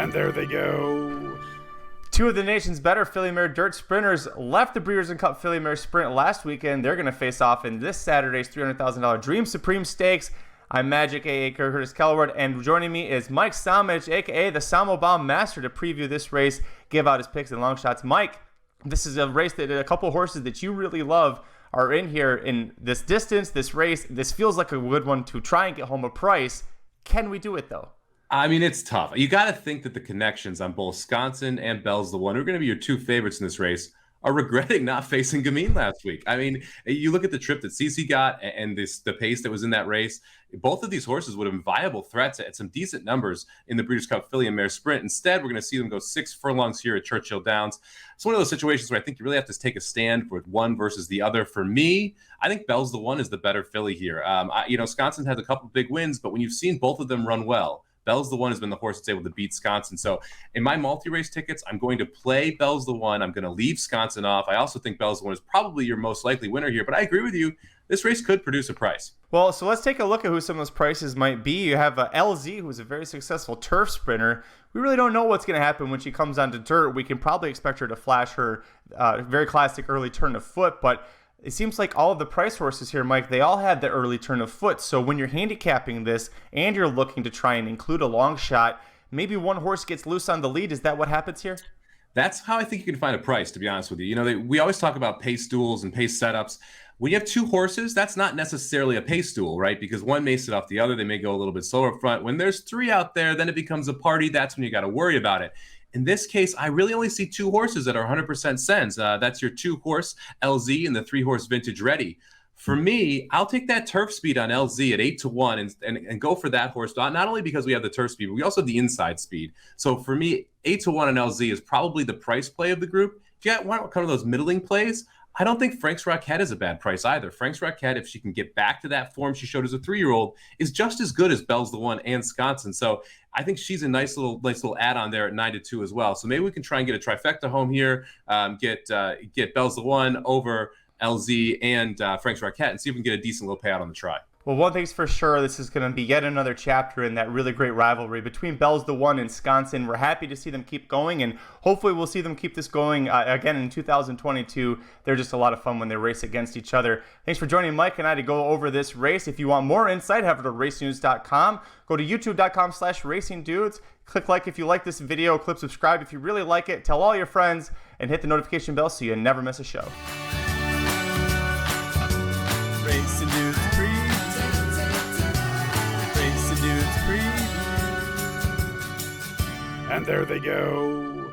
And there they go. Two of the nation's better Filly Mare dirt sprinters left the Breeders' Cup Filly Mare Sprint last weekend. They're going to face off in this Saturday's $300,000 Dream Supreme Stakes. I'm Magic, a.k.a. Curtis Kalleward, and joining me is Mike Somich, a.k.a. the Somobomb Master, to preview this race, give out his picks and long shots. Mike, this is a race that a couple horses that you really love are in here in this distance, this race. This feels like a good one to try and get home a price. Can we do it, though? I mean, it's tough. You got to think that the connections on both Sconson and Bell's the One, who are going to be your two favorites in this race, are regretting not facing Gamine last week. I mean, you look at the trip that Cece got and the pace that was in that race. Both of these horses would have been viable threats at some decent numbers in the Breeders' Cup Filly and Mare Sprint. Instead, we're going to see them go 6 furlongs here at Churchill Downs. It's one of those situations where I think you really have to take a stand with one versus the other. For me, I think Bell's the One is the better filly here. Sconson has a couple of big wins, but when you've seen both of them run well, Bell's the One has been the horse that's able to beat Sconson. So in my multi-race tickets, I'm going to play Bell's the One. I'm going to leave Sconson off. I also think Bell's the One is probably your most likely winner here, but I agree with you. This race could produce a price. Well, so let's take a look at who some of those prices might be. You have LZ, who's a very successful turf sprinter. We really don't know what's going to happen when she comes onto dirt. We can probably expect her to flash her very classic early turn of foot, but it seems like all of the price horses here, Mike, they all had the early turn of foot. So when you're handicapping this and you're looking to try and include a long shot, maybe one horse gets loose on the lead. Is that what happens here? That's how I think you can find a price, to be honest with you. We always talk about pace duels and pace setups. When you have two horses, that's not necessarily a pace duel, right? Because one may sit off the other. They may go a little bit slower up front. When there's three out there, then it becomes a party. That's when you got to worry about it. In this case, I really only see two horses that are 100% sens. That's your 2-horse LZ and the 3-horse Vintage Ready. For me, I'll take that turf speed on LZ at 8-1 and go for that horse. Not only because we have the turf speed, but we also have the inside speed. So for me, 8-1 on LZ is probably the price play of the group. If you want kind of those middling plays, I don't think Frank's Rockette is a bad price either. Frank's Rockette, if she can get back to that form she showed as a 3-year-old, is just as good as Bell's the One and Sconson. So I think she's a nice little add-on there at 9-2 as well. So maybe we can try and get a trifecta home here, get Bell's the One over LZ and Frank's Rockette, and see if we can get a decent little payout on the try. Well, one thing's for sure, this is going to be yet another chapter in that really great rivalry between Bell's the One and Sconson. We're happy to see them keep going, and hopefully we'll see them keep this going again in 2022. They're just a lot of fun when they race against each other. Thanks for joining Mike and I to go over this race. If you want more insight, head over to racenews.com. Go to youtube.com/racingdudes. Click like if you like this video. Click subscribe if you really like it. Tell all your friends, and hit the notification bell so you never miss a show. Racing Dudes Preview. Racing Dudes Preview. And there they go.